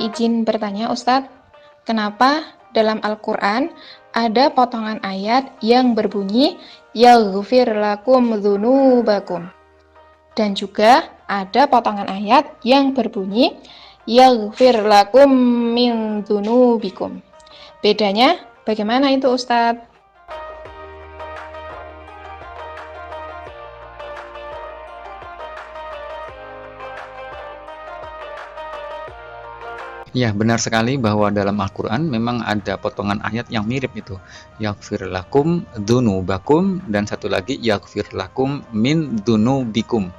izin bertanya Ustadz, kenapa dalam Al-Quran ada potongan ayat yang berbunyi yaghfir lakum dzunubakum, dan juga ada potongan ayat yang berbunyi yaghfir lakum min dzunubikum. Bedanya bagaimana itu Ustadz? Ya, benar sekali bahwa dalam Al-Quran memang ada potongan ayat yang mirip itu. Yaghfir lakum dzunubakum, dan satu lagi yaghfir lakum min dzunubikum.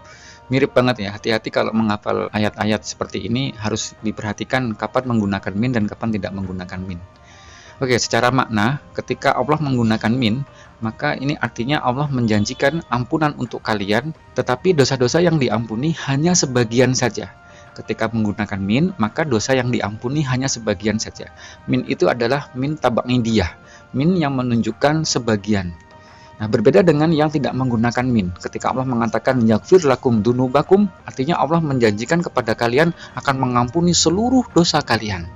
Mirip banget ya, hati-hati kalau menghafal ayat-ayat seperti ini, harus diperhatikan kapan menggunakan min dan kapan tidak menggunakan min. Oke, secara makna, ketika Allah menggunakan min, maka ini artinya Allah menjanjikan ampunan untuk kalian, tetapi dosa-dosa yang diampuni hanya sebagian saja. Ketika menggunakan min, maka dosa yang diampuni hanya sebagian saja. Min itu adalah min tab'idiyah, min yang menunjukkan sebagian. Nah, berbeda dengan yang tidak menggunakan min. Ketika Allah mengatakan yaghfir lakum dzunubakum, artinya Allah menjanjikan kepada kalian akan mengampuni seluruh dosa kalian.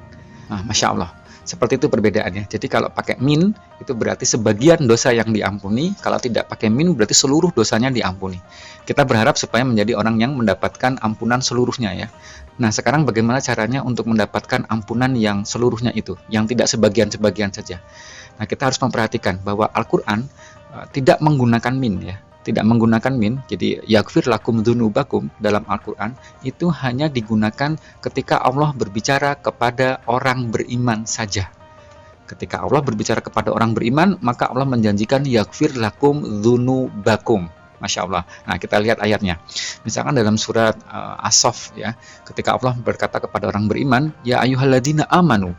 Nah, Masya Allah, seperti itu perbedaannya. Jadi kalau pakai min, itu berarti sebagian dosa yang diampuni. Kalau tidak pakai min, berarti seluruh dosanya diampuni. Kita berharap supaya menjadi orang yang mendapatkan ampunan seluruhnya ya. Nah, sekarang bagaimana caranya untuk mendapatkan ampunan yang seluruhnya itu, yang tidak sebagian-sebagian saja. Nah, kita harus memperhatikan bahwa Al-Quran tidak menggunakan min ya. Tidak menggunakan min, jadi yaghfir lakum dzunubakum dalam Al-Quran itu hanya digunakan ketika Allah berbicara kepada orang beriman saja. Ketika Allah berbicara kepada orang beriman, maka Allah menjanjikan yaghfir lakum dzunubakum. Masya Allah. Nah, kita lihat ayatnya. Misalkan dalam surat As-Saff ya, ketika Allah berkata kepada orang beriman, ya ayyuhalladzina amanu,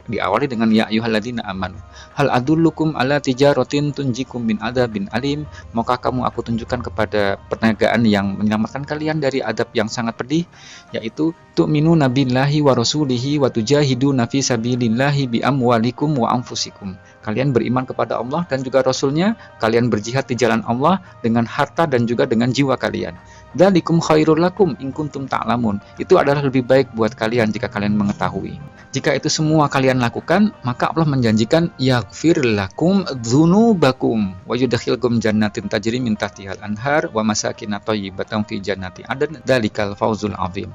diawali dengan ya ayyuhalladzina amanu, hal adullukum ala tijaratin tunjikum min adzabin alim, maukah kamu aku tunjukkan kepada perniagaan yang menyelamatkan kalian dari adab yang sangat pedih, yaitu tu'minuna billahi wa rasulihi wa tujahiduna fi sabilillahi bi amwalikum wa anfusikum. Kalian beriman kepada Allah dan juga Rasulnya, kalian berjihad di jalan Allah dengan harta dan juga dengan jiwa kalian. Dzalikum khairul lakum in kuntum ta'lamun. Itu adalah lebih baik buat kalian jika kalian mengetahui. Jika itu semua kalian lakukan, maka Allah menjanjikan yaghfir lakum dzunubakum wa yudkhilkum jannatin tajri min tahtihal anhar wa masakin thayyibatan fi jannati adn dzalikal fawzul azim.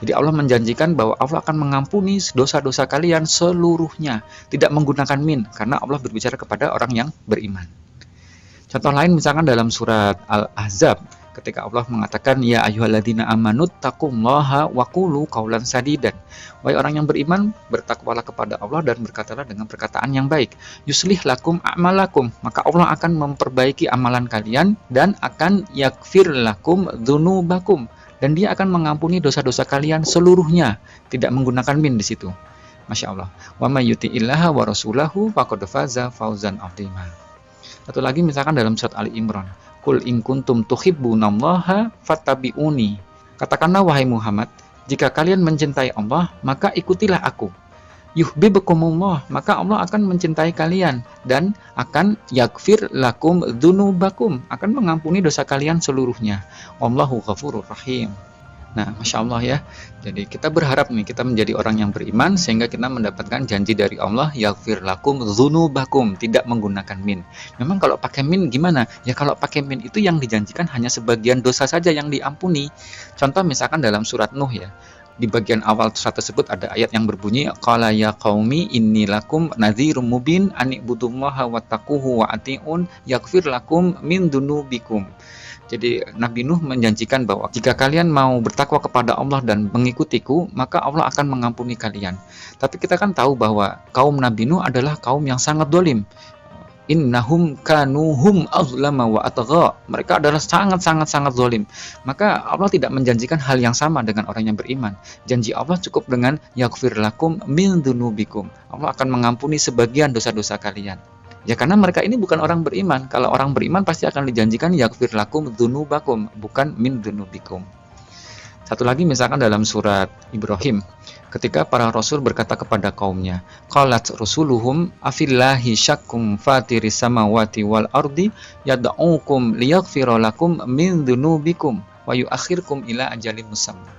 Jadi Allah menjanjikan bahwa Allah akan mengampuni dosa-dosa kalian seluruhnya, tidak menggunakan min, karena Allah berbicara kepada orang yang beriman. Contoh lain misalkan dalam surat Al-Ahzab, ketika Allah mengatakan ya ayyuhalladzina amanu taqullaha wa qulu qaulan sadidan. Wahai orang yang beriman, bertakwalah kepada Allah dan berkatalah dengan perkataan yang baik. Yuslih lakum a'malakum, maka Allah akan memperbaiki amalan kalian dan akan yaghfir lakum dzunubakum, dan Dia akan mengampuni dosa-dosa kalian seluruhnya, tidak menggunakan min di situ. Masya Allah. Wa may yuti'illaha wa rasulahu faqad faza fawzan 'azima. Satu lagi misalkan dalam surat Ali Imran, Qul in kuntum tuhibbunallaha fattabi'uni. Katakanlah wahai Muhammad, jika kalian mencintai Allah, maka ikutilah aku. Yuhibbukumullah, maka Allah akan mencintai kalian dan akan yaghfir lakum dzunubakum, akan mengampuni dosa kalian seluruhnya. Wallahu ghafurur rahim. Nah, Masya Allah ya. Jadi kita berharap nih, kita menjadi orang yang beriman sehingga kita mendapatkan janji dari Allah yaghfir lakum dzunubakum, tidak menggunakan min. Memang kalau pakai min gimana? Ya kalau pakai min itu yang dijanjikan hanya sebagian dosa saja yang diampuni. Contoh misalkan dalam surat Nuh ya. Di bagian awal surat tersebut ada ayat yang berbunyi qala ya qaumi inni lakum nadhirum mubin ani'budullaha wattaquhu wa ati'un yaghfir lakum min dzunubikum. Jadi Nabi Nuh menjanjikan bahwa jika kalian mau bertakwa kepada Allah dan mengikutiku, maka Allah akan mengampuni kalian. Tapi kita kan tahu bahwa kaum Nabi Nuh adalah kaum yang sangat dolim. Innahum kanuhum azlama wa atgha. Mereka adalah sangat dolim. Maka Allah tidak menjanjikan hal yang sama dengan orang yang beriman. Janji Allah cukup dengan yaghfir lakum min dzunubikum. Allah akan mengampuni sebagian dosa-dosa kalian. Ya karena mereka ini bukan orang beriman. Kalau orang beriman pasti akan dijanjikan yaghfir lakum dzunubakum, bukan min dzunubikum. Satu lagi misalkan dalam surat Ibrahim, ketika para rasul berkata kepada kaumnya, qalat rusuluhum afillahi syakkum fatiris samawati wal ardi yad'ukum liyaghfira lakum min dzunubikum wa yuakhirkum ila ajalin musamma.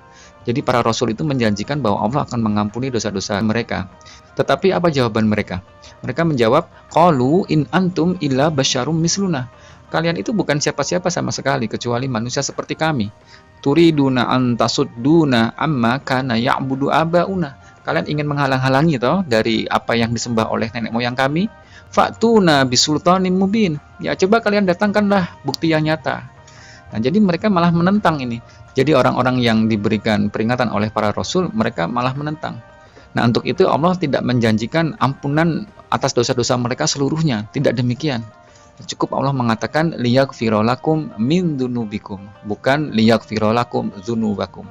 Jadi para rasul itu menjanjikan bahwa Allah akan mengampuni dosa-dosa mereka. Tetapi apa jawaban mereka? Mereka menjawab, qalu in antum illa basyarum misluna. Kalian itu bukan siapa-siapa sama sekali kecuali manusia seperti kami. Turiduna an tasudduna amma kana ya'budu abauna. Kalian ingin menghalang-halangi toh dari apa yang disembah oleh nenek moyang kami? Fa'tuna bisultanin mubin. Ya coba kalian datangkanlah bukti yang nyata. Nah, jadi mereka malah menentang ini. Jadi orang-orang yang diberikan peringatan oleh para rasul, mereka malah menentang. Nah, untuk itu Allah tidak menjanjikan ampunan atas dosa-dosa mereka seluruhnya. Tidak demikian. Cukup Allah mengatakan liyaghfiralakum min dzunubikum, bukan liyaghfiralakum dzunubakum.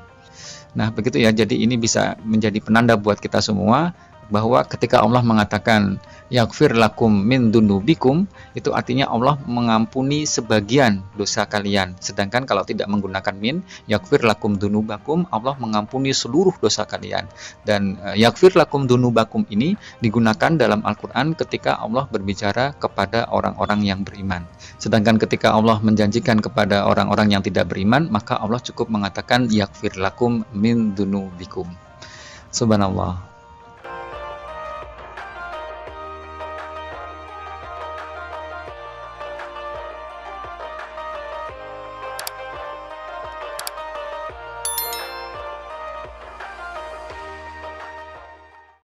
Nah, begitu ya. Jadi ini bisa menjadi penanda buat kita semua bahwa ketika Allah mengatakan yaghfir lakum min dunubikum, itu artinya Allah mengampuni sebagian dosa kalian. Sedangkan kalau tidak menggunakan min, yaghfir lakum dunubakum, Allah mengampuni seluruh dosa kalian. Dan yaghfir lakum dunubakum ini digunakan dalam Al-Qur'an ketika Allah berbicara kepada orang-orang yang beriman. Sedangkan ketika Allah menjanjikan kepada orang-orang yang tidak beriman, maka Allah cukup mengatakan yaghfir lakum min dunubikum. Subhanallah.